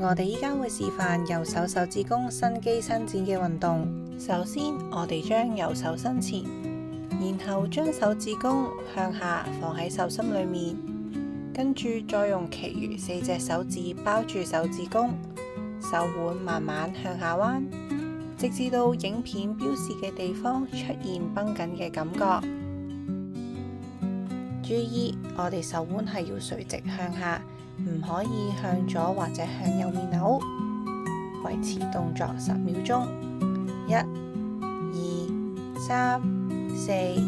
我哋依家會示範右手手指公伸肌伸展嘅運動。首先，我哋將右手伸前，然後將手指公向下放喺手心裏面，跟住再用其餘4隻手指包住手指公，手腕慢慢向下彎，直至到影片標示嘅地方出現繃緊嘅感覺。注意，我哋手腕係要垂直向下，唔可以向左或者向右面扭。維持動作10秒鐘。1、2、3、4、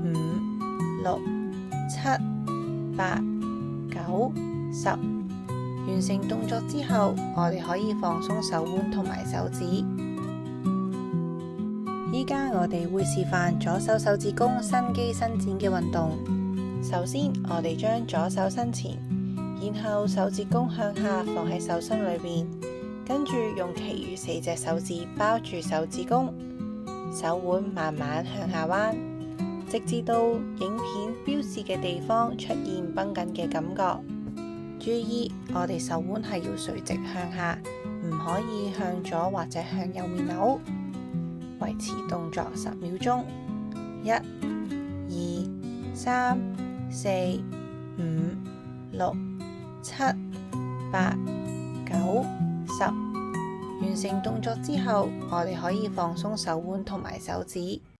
5、6、7、8、9、10。完成動作之後，我哋可以放鬆手腕同埋手指。依家我哋會示範左手手指公伸肌伸展嘅運動。首先，我哋將左手伸前，然後手指公向下放喺手心裏面，跟住用其餘4隻手指包住手指公，手腕慢慢向下彎，直至到影片標示嘅地方出現繃緊嘅感覺。注意，我哋手腕係要垂直向下，唔可以向左或者向右面扭。維持動作10秒鐘。1、2、3、4、5、6、7、8、9、10。完成動作之後，我哋可以放鬆手腕同埋手指。